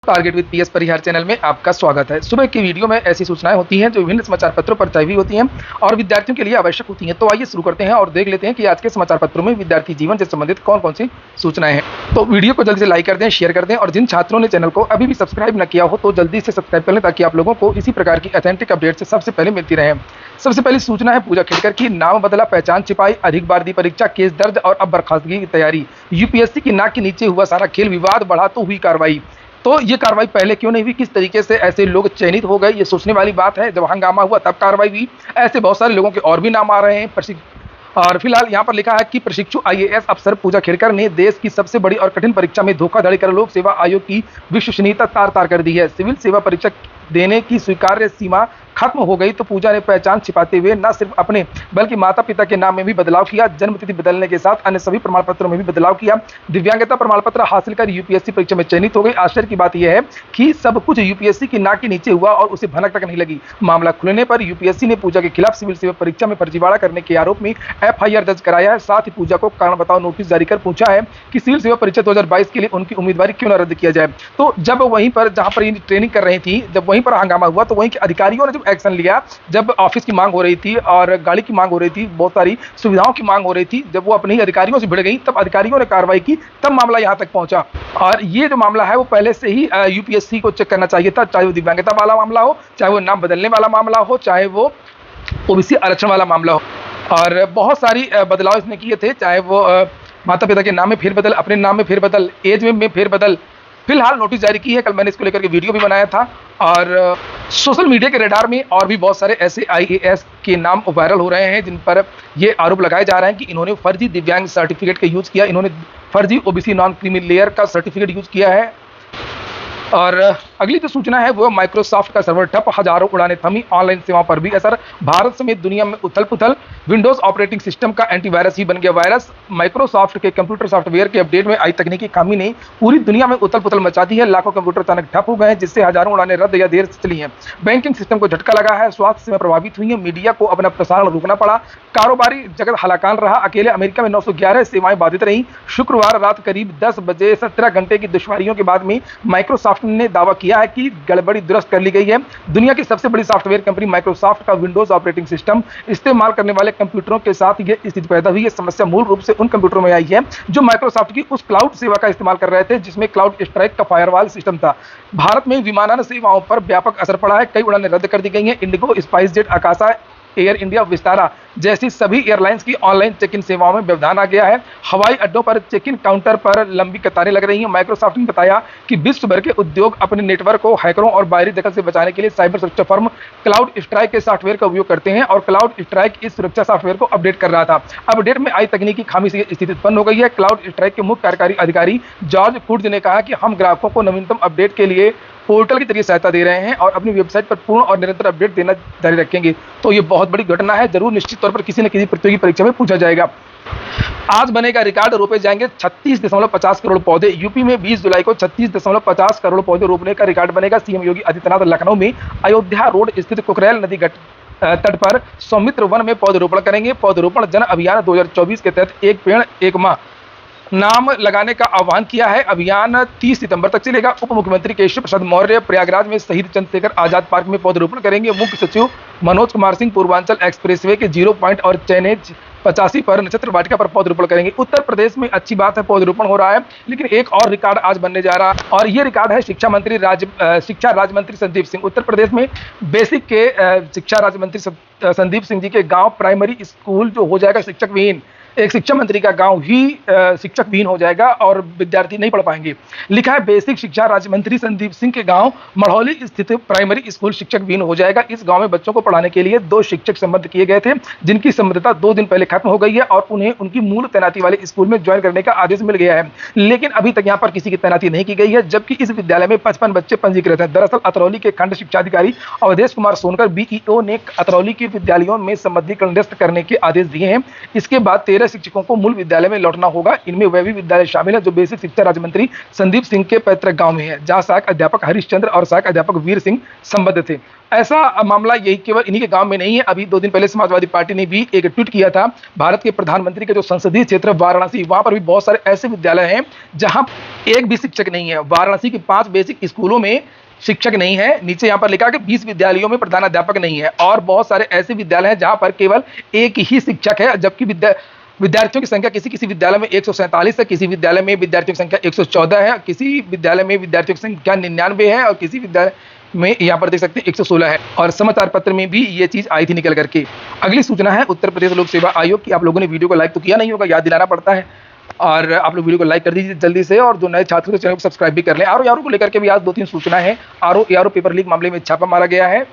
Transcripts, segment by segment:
Target with PS Parihar channel में आपका स्वागत है। सुबह की वीडियो में ऐसी सूचनाएं होती हैं जो विभिन्न समाचार पत्रों पर छाई हुई होती हैं और विद्यार्थियों के लिए आवश्यक होती हैं। तो आइए शुरू करते हैं और देख लेते हैं कि आज के समाचार पत्रों में विद्यार्थी जीवन से संबंधित कौन कौन सी सूचनाएं हैं। तो वीडियो को जल्दी से लाइक कर दें, शेयर कर दें और जिन छात्रों ने चैनल को अभी भी सब्सक्राइब न किया हो तो जल्दी से सब्सक्राइब कर लें ताकि आप लोगों को इसी प्रकार की ऑथेंटिक अपडेट से सबसे पहले मिलती रहे। सबसे पहली सूचना है पूजा खेड़कर की, नाम बदला पहचान छिपाई, अधिक बार दी परीक्षा, केस दर्ज और अब बर्खास्तगी की तैयारी। यूपीएससी की नाक के नीचे हुआ सारा खेल, विवाद बढ़ा तो हुई कार्रवाई। तो ये कार्रवाई पहले क्यों नहीं हुई, किस तरीके से ऐसे लोग चयनित हो गए, ये सोचने वाली बात है। जब हंगामा हुआ तब कार्रवाई हुई। ऐसे बहुत सारे लोगों के और भी नाम आ रहे हैं। और फिलहाल यहाँ पर लिखा है कि प्रशिक्षु आईएएस अफसर पूजा खेड़कर ने देश की सबसे बड़ी और कठिन परीक्षा में धोखाधड़ी कर लोक सेवा आयोग की विश्वसनीयता तार तार कर दी है। सिविल सेवा परीक्षा देने की स्वीकार्य सीमा खत्म हो गई तो पूजा ने पहचान छिपाते हुए न सिर्फ अपने बल्कि माता पिता के नाम में भी बदलाव किया। जन्म तिथि बदलने के साथ अन्य सभी प्रमाण पत्रों में भी बदलाव किया। दिव्यांगता प्रमाण पत्र हासिल कर यूपीएससी परीक्षा में चयनित हो गई। आश्चर्य की बात यह है कि सब कुछ यूपीएससी की नाक के नीचे हुआ और उसे भनक तक नहीं लगी। मामला खुलने पर यूपीएससी ने पूजा के खिलाफ सिविल सेवा परीक्षा में फर्जीवाड़ा करने के आरोप में एफआईआर दर्ज कराया है। साथ ही पूजा को कारण बताओ नोटिस जारी कर पूछा है कि सिविल सेवा परीक्षा 2022 के लिए उनकी उम्मीदवारी क्यों न रद्द किया जाए। तो जब वहीं पर जहां पर ट्रेनिंग कर रही थी, जब वहीं पर हंगामा हुआ तो वहीं के अधिकारियों ने जब एक्शन लिया, जब ऑफिस की मांग हो रही थी और गाड़ी की मांग हो रही थी, बहुत सारी सुविधाओं की मांग हो रही थी, जब वो अपने ही अधिकारियों से भिड़ गई तब अधिकारियों ने कार्रवाई की, तब मामला यहां तक पहुंचा। और ये जो मामला है वो पहले से ही यूपीएससी को चेक करना चाहिए था, चाहे वो दिव्यांगता वाला मामला हो, चाहे वो नाम बदलने वाला मामला हो, चाहे वो ओबीसी आरक्षण वाला मामला हो। और बहुत सारी बदलाव इसने किए थे, चाहे वो माता पिता के नाम में फेरबदल, अपने नाम में फेरबदल, एज में फेरबदल। फिलहाल नोटिस जारी की है, कल मैंने इसको लेकर के वीडियो भी बनाया था। और सोशल मीडिया के रडार में और भी बहुत सारे ऐसे आईएएस के नाम वायरल हो रहे हैं जिन पर ये आरोप लगाए जा रहे हैं कि इन्होंने फर्जी दिव्यांग सर्टिफिकेट का यूज़ किया, इन्होंने फर्जी ओबीसी नॉन क्रीमी लेयर का सर्टिफिकेट यूज़ किया है। और अगली जो सूचना है वो माइक्रोसॉफ्ट का सर्वर ठप, हजारों उड़ानें थमी, ऑनलाइन सेवाओं पर भी असर, भारत समेत दुनिया में उथल पुथल, विंडोज ऑपरेटिंग सिस्टम का एंटीवायरस ही बन गया वायरस। माइक्रोसॉफ्ट के कंप्यूटर सॉफ्टवेयर के अपडेट में आई तकनीकी खामी ने पूरी दुनिया में उथल पुथल मचा दी है। लाखों कंप्यूटर अचानक ठप हो गए हैं जिससे हजारों उड़ानें रद्द या देर से चली हैं। बैंकिंग सिस्टम को झटका लगा है, स्वास्थ्य सेवा प्रभावित हुई है, मीडिया को अपना प्रसारण रोकना पड़ा, कारोबारी जगत हलाकान रहा। अकेले अमेरिका में 911 सेवाएं बाधित रहीं। शुक्रवार रात करीब 10 बजे 17 घंटे की दुश्वारियों के बाद में माइक्रोसॉफ्ट ने दावा किया है कि गड़बड़ी दुरुस्त कर ली गई है। दुनिया की सबसे बड़ी सॉफ्टवेयर कंपनी माइक्रोसॉफ्ट का विंडोज ऑपरेटिंग सिस्टम इस्तेमाल करने वाले कंप्यूटरों के साथ ये स्थिति पैदा हुई है। समस्या मूल रूप से उन कंप्यूटरों में आई है जो माइक्रोसॉफ्ट की उस क्लाउड सेवा का इस्तेमाल कर रहे थे जिसमें क्लाउड स्ट्राइक का फायरवॉल सिस्टम था। भारत में विमानन सेवाओं पर व्यापक असर पड़ा है, कई उड़ानें रद्द कर दी गई हैं। IndiGo, SpiceJet, Akasa, Air India, Vistara जैसी सभी एयरलाइंस की ऑनलाइन चेक इन सेवाओं में व्यवधान आ गया है। हवाई अड्डों पर चेक इन काउंटर पर लंबी कतारें लग रही हैं। माइक्रोसॉफ्ट ने बताया कि विश्व भर के उद्योग अपने नेटवर्क को हैकरों और बाहरी दखल से बचाने के लिए साइबर सुरक्षा फर्म क्लाउड स्ट्राइक के सॉफ्टवेयर का उपयोग करते हैं और क्लाउड स्ट्राइक इस सुरक्षा सॉफ्टवेयर को अपडेट कर रहा था। अपडेट में आई तकनीकी खामी से स्थिति उत्पन्न हो गई है। क्लाउड स्ट्राइक के मुख्य कार्यकारी अधिकारी जॉर्ज फुड्स ने कहा कि हम ग्राहकों को नवीनतम अपडेट के लिए पोर्टल के जरिए सहायता दे रहे हैं और अपनी वेबसाइट पर पूर्ण और निरंतर अपडेट देना जारी रखेंगे। तो ये बहुत बड़ी घटना है, जरूर निश्चित तौर पर किसी न किसी प्रतियोगी परीक्षा में पूछा जाएगा। आज बनेगा रिकॉर्ड, रोपे जाएंगे 36.50 करोड़ पौधे। यूपी में 20 जुलाई को 36.50 करोड़ पौधे रोपने का रिकॉर्ड बनेगा। सीएम योगी आदित्यनाथ लखनऊ में अयोध्या रोड स्थित कुकरेल नदी तट पर सौमित्र वन में पौधरोपण करेंगे। पौधरोपण जन अभियान 2024 के तहत एक पेड़ एक माह नाम लगाने का आह्वान किया है। अभियान 30 सितंबर तक चलेगा। उप मुख्यमंत्री केशव प्रसाद मौर्य प्रयागराज में शहीद चंद्रशेखर आजाद पार्क में पौधरोपण करेंगे। मुख्य सचिव मनोज कुमार सिंह पूर्वांचल एक्सप्रेसवे के 0 पॉइंट और चैनेज 85 पर नक्षत्र वाटिका पर पौधरोपण करेंगे। उत्तर प्रदेश में अच्छी बात है, पौधरोपण हो रहा है, लेकिन एक और रिकॉर्ड आज बनने जा रहा है और ये रिकॉर्ड है शिक्षा राज्य मंत्री संदीप सिंह। उत्तर प्रदेश में बेसिक के शिक्षा राज्य मंत्री संदीप सिंह जी के गाँव प्राइमरी स्कूल जो हो जाएगा शिक्षक विहीन, एक शिक्षा मंत्री का गांव ही शिक्षक विहीन हो जाएगा और विद्यार्थी नहीं पढ़ पाएंगे। लिखा है बेसिक शिक्षा राज्य मंत्री संदीप सिंह के गांव मढ़ौली स्थित प्राइमरी स्कूल शिक्षक विहीन हो जाएगा। इस गांव में बच्चों को पढ़ाने के लिए 2 शिक्षक संबद्ध किए गए थे जिनकी संबद्धता 2 दिन पहले खत्म हो गई है और उन्हें उनकी मूल तैनाती वाले स्कूल में ज्वाइन करने का आदेश मिल गया है, लेकिन अभी तक यहाँ पर किसी की तैनाती नहीं की गई है, जबकि इस विद्यालय में 55 बच्चे पंजीकृत हैं। दरअसल अतरौली के खंड शिक्षाधिकारी अवधेश कुमार सोनकर बीईओ ने अतरौली के विद्यालयों में संबद्धीकरण निरस्त करने के आदेश दिए हैं। इसके बाद 13 13 शिक्षकों को मूल विद्यालय में लौटना होगा। इनमें वह भी विद्यालय शामिल है जो बेसिक शिक्षा राज्य मंत्री संदीप सिंह के पैतृक गांव में है, जहां सहायक अध्यापक हरीशचंद्र और सहायक अध्यापक वीर सिंह संबद्ध थे। ऐसा मामला यही केवल इन्हीं के गांव में नहीं है। अभी 2 दिन पहले समाजवादी पार्टी ने भी एक ट्वीट किया था। भारत के प्रधानमंत्री के जो संसदीय क्षेत्र वाराणसी, वहां पर भी बहुत सारे ऐसे विद्यालय हैं जहां एक भी शिक्षक नहीं है। वाराणसी के 5 बेसिक स्कूलों में शिक्षक नहीं है। नीचे यहाँ पर लिखा है कि 20 विद्यालयों में प्रधानाध्यापक नहीं है, और बहुत सारे ऐसे विद्यालय हैं जहां पर केवल एक ही शिक्षक है, जबकि विद्यार्थियों की संख्या किसी किसी विद्यालय में 147 है, किसी विद्यालय में विद्यार्थियों की संख्या 114 है, किसी विद्यालय में विद्यार्थियों की संख्या 99 है, और किसी विद्यालय में यहाँ पर देख सकते हैं 116 है। और समाचार पत्र में भी ये चीज आई थी निकल करके। अगली सूचना है उत्तर प्रदेश लोक सेवा आयोग की। आप लोगों ने वीडियो को लाइक तो किया नहीं होगा, याद दिलाना पड़ता है, और आप लोग वीडियो को लाइक कर दीजिए जल्दी से, और जो नए छात्र चैनल को सब्सक्राइब भी कर लें। आरओ को लेकर के भी आज 2-3 सूचना है। आरओ पेपर लीक मामले में छापा मारा गया है।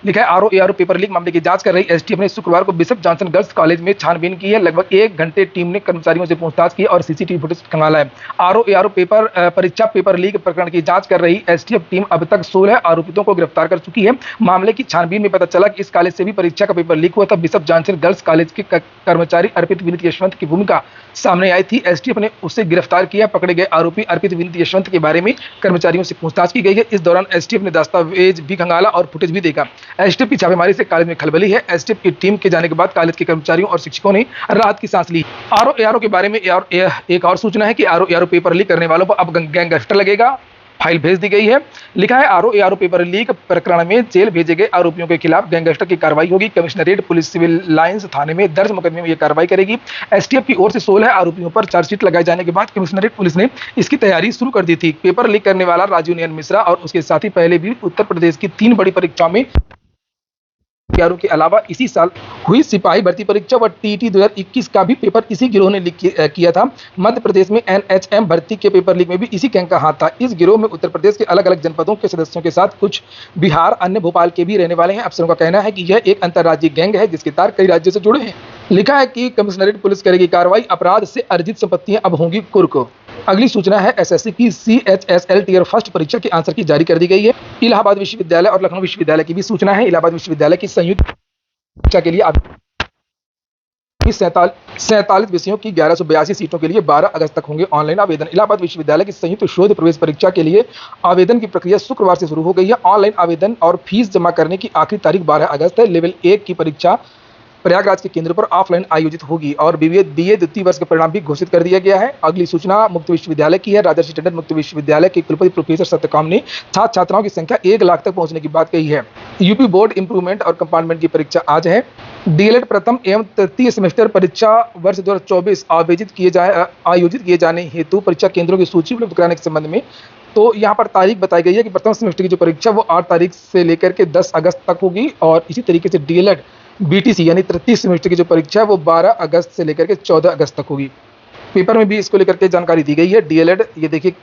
लिखा है आरओ पेपर लीक मामले की जांच कर रही एसटीएफ ने शुक्रवार को बिशप जॉनसन गर्ल्स कॉलेज में छानबीन की है। लगभग 1 घंटे टीम ने कर्मचारियों से पूछताछ की और सीसीटीवी फुटेज खंगाला है। आरओ पेपर परीक्षा पेपर लीक प्रकरण की जांच कर रही एसटीएफ टीम अब तक 16 आरोपितों को गिरफ्तार कर चुकी है। मामले की छानबीन में पता चला कि इस कॉलेज से भी परीक्षा का पेपर लीक हुआ था। बिशप जॉनसन गर्ल्स कॉलेज के कर्मचारी अर्पित विनीत यशवंत की भूमिका सामने आई थी। एसटीएफ ने उसे गिरफ्तार किया। पकड़े गए आरोपी अर्पित विनीत यशवंत के बारे में कर्मचारियों से पूछताछ की गई है। इस दौरान एसटीएफ ने दस्तावेज भी खंगाला और फुटेज भी देखा। एसटीएफ की छापेमारी से कॉलेज में खलबली है। एसटीएफ की टीम के जाने के बाद कॉलेज के कर्मचारियों और शिक्षकों ने राहत की सांस ली। आरओ के बारे में एक और सूचना है कि आरओ पेपर लीक करने वालों पर अब गैंगस्टर लगेगा। फाइल भेज दी गई है। लिखा है आरओ पेपर लीक प्रकरण में जेल भेजे गए आरोपियों के खिलाफ गैंगस्टर की कार्रवाई होगी। कमिश्नरेट पुलिस सिविल लाइंस थाने में दर्ज मुकदमे में यह कार्रवाई करेगी। एसटीएफ की ओर से 16 आरोपियों पर चार्जशीट लगाए जाने के बाद कमिश्नरेट पुलिस ने इसकी तैयारी शुरू कर दी थी। पेपर लीक करने वाला राजू नयन मिश्रा और उसके साथी पहले भी उत्तर प्रदेश की 3 बड़ी परीक्षाओं में के अलावा इसी साल हुई सिपाही भर्ती परीक्षा व टीईटी 2021 का भी पेपर इसी गिरोह ने लीक किया था। मध्य प्रदेश में एनएचएम भर्ती के पेपर लीक में भी इसी गैंग का हाथ था। इस गिरोह में उत्तर प्रदेश के अलग अलग जनपदों के सदस्यों के साथ कुछ बिहार, अन्य भोपाल के भी रहने वाले हैं। अफसरों का कहना है कि यह एक अंतर्राज्यीय गैंग है जिसके तार कई राज्यों से जुड़े हैं। लिखा है कि कमिश्नरेट पुलिस करेगी कार्रवाई, अपराध से अर्जित संपत्तियां अब होंगी कुर्क। अगली सूचना है एसएससी की सीएचएसएल टीयर फर्स्ट परीक्षा की आंसर की जारी कर दी गई है। इलाहाबाद विश्वविद्यालय और लखनऊ विश्वविद्यालय की भी सूचना है। इलाहाबाद विश्वविद्यालय की संयुक्त परीक्षा के लिए 47 विषयों की 1182 सीटों के लिए 12 अगस्त तक होंगे ऑनलाइन आवेदन। इलाहाबाद विश्वविद्यालय की संयुक्त शोध प्रवेश परीक्षा के लिए आवेदन की प्रक्रिया शुक्रवार से शुरू हो गई है। ऑनलाइन आवेदन और फीस जमा करने की आखिरी तारीख 12 अगस्त है। लेवल 1 की परीक्षा प्रयागराज के केंद्र पर ऑफलाइन आयोजित होगी और बीए द्वितीय वर्ष का परिणाम भी घोषित कर दिया गया है। अगली सूचना मुक्त विश्वविद्यालय की है। राजर्षि टंडन मुक्त विश्वविद्यालय के कुलपति प्रोफेसर सत्यकाम ने छात्र छात्राओं की संख्या 1 लाख तक पहुंचने की बात कही है। यूपी बोर्ड इंप्रूवमेंट और कंपार्टमेंट की परीक्षा आज है। डीएलएड प्रथम एवं तृतीय सेमेस्टर परीक्षा वर्ष 2024 आयोजित किए जाने हेतु परीक्षा केंद्रों की सूची उपलब्ध कराने के संबंध में तो यहाँ पर तारीख बताई गई है कि प्रथम सेमेस्टर की जो परीक्षा वो 8 तारीख से लेकर के 10 अगस्त तक होगी, और इसी तरीके से डीएलएड बीटीसी यानी तृतीय सेमेस्टर की जो परीक्षा है वो 12 अगस्त से लेकर के 14 अगस्त तक होगी। पेपर में भी इसको लेकर के जानकारी दी गई है। डीएलएड ये देखिए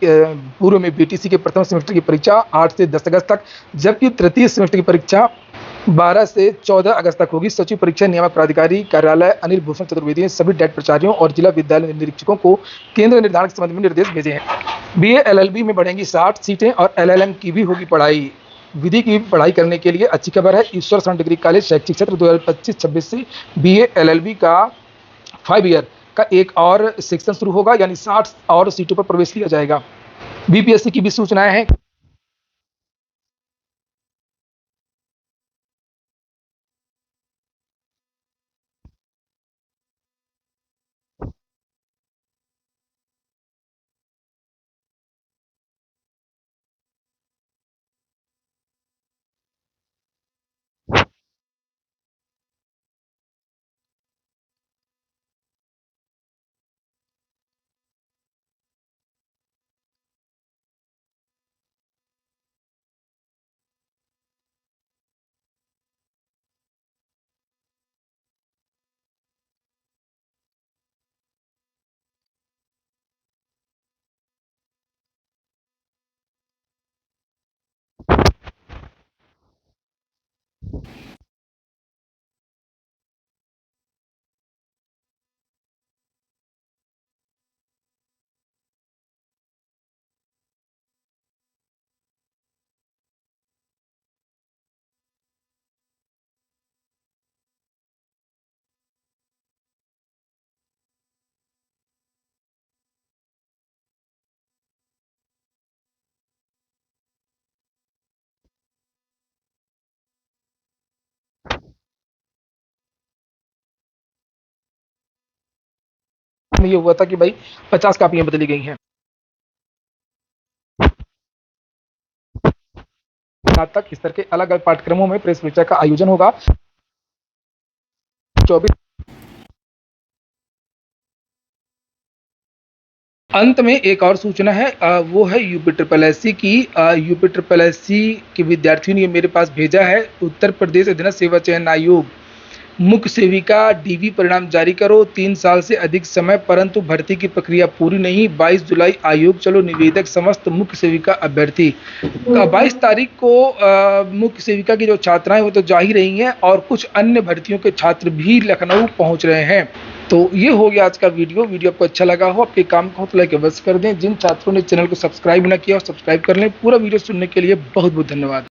पूर्व में बीटीसी के प्रथम सेमेस्टर की परीक्षा 8 से 10 अगस्त तक, जबकि तृतीय सेमेस्टर की परीक्षा 12 से 14 अगस्त तक होगी। सचिव परीक्षा नियामक प्राधिकारी कार्यालय अनिल भूषण चतुर्वेदी ने सभी डेट प्राचार्यों और जिला विद्यालय निरीक्षकों को केंद्र निर्धारण के संबंध में निर्देश भेजे हैं। बीए एलएलबी में बढ़ेंगी 60 सीटें और एलएलएम की भी होगी पढ़ाई। विधि की पढ़ाई करने के लिए अच्छी खबर है। ईश्वर शरण डिग्री कॉलेज शैक्षिक सत्र 2025-26 से बीए एलएलबी का 5 ईयर का एक और सेक्शन शुरू होगा, यानी 60 और सीटों पर प्रवेश किया जाएगा। बीपीएससी की भी सूचनाएं हैं। में ये हुआ था कि भाई 50 कापियां बदली गई हैं। स्नातक स्तर के अलग अलग पाठ्यक्रमों में प्रवेश परीक्षा का आयोजन होगा। 24 अंत में एक और सूचना है, वो है यूपी ट्रिपल एससी की। यूपी ट्रिपल एससी के विद्यार्थियों ने मेरे पास भेजा है। उत्तर प्रदेश अधीनस्थ सेवा चयन आयोग मुख्य सेविका डीवी परिणाम जारी करो। 3 साल से अधिक समय परंतु भर्ती की प्रक्रिया पूरी नहीं। 22 जुलाई आयोग चलो निवेदक समस्त मुख्य सेविका अभ्यर्थी। 22 तारीख को मुख्य सेविका की जो छात्राएं वो तो जा ही रही हैं और कुछ अन्य भर्तियों के छात्र भी लखनऊ पहुंच रहे हैं। तो ये हो गया आज का वीडियो आपको अच्छा लगा हो, आपके काम को तो लाइक अवश्य कर दें। जिन छात्रों ने चैनल को सब्सक्राइब ना किया हो सब्सक्राइब कर लें। पूरा वीडियो सुनने के लिए बहुत बहुत धन्यवाद।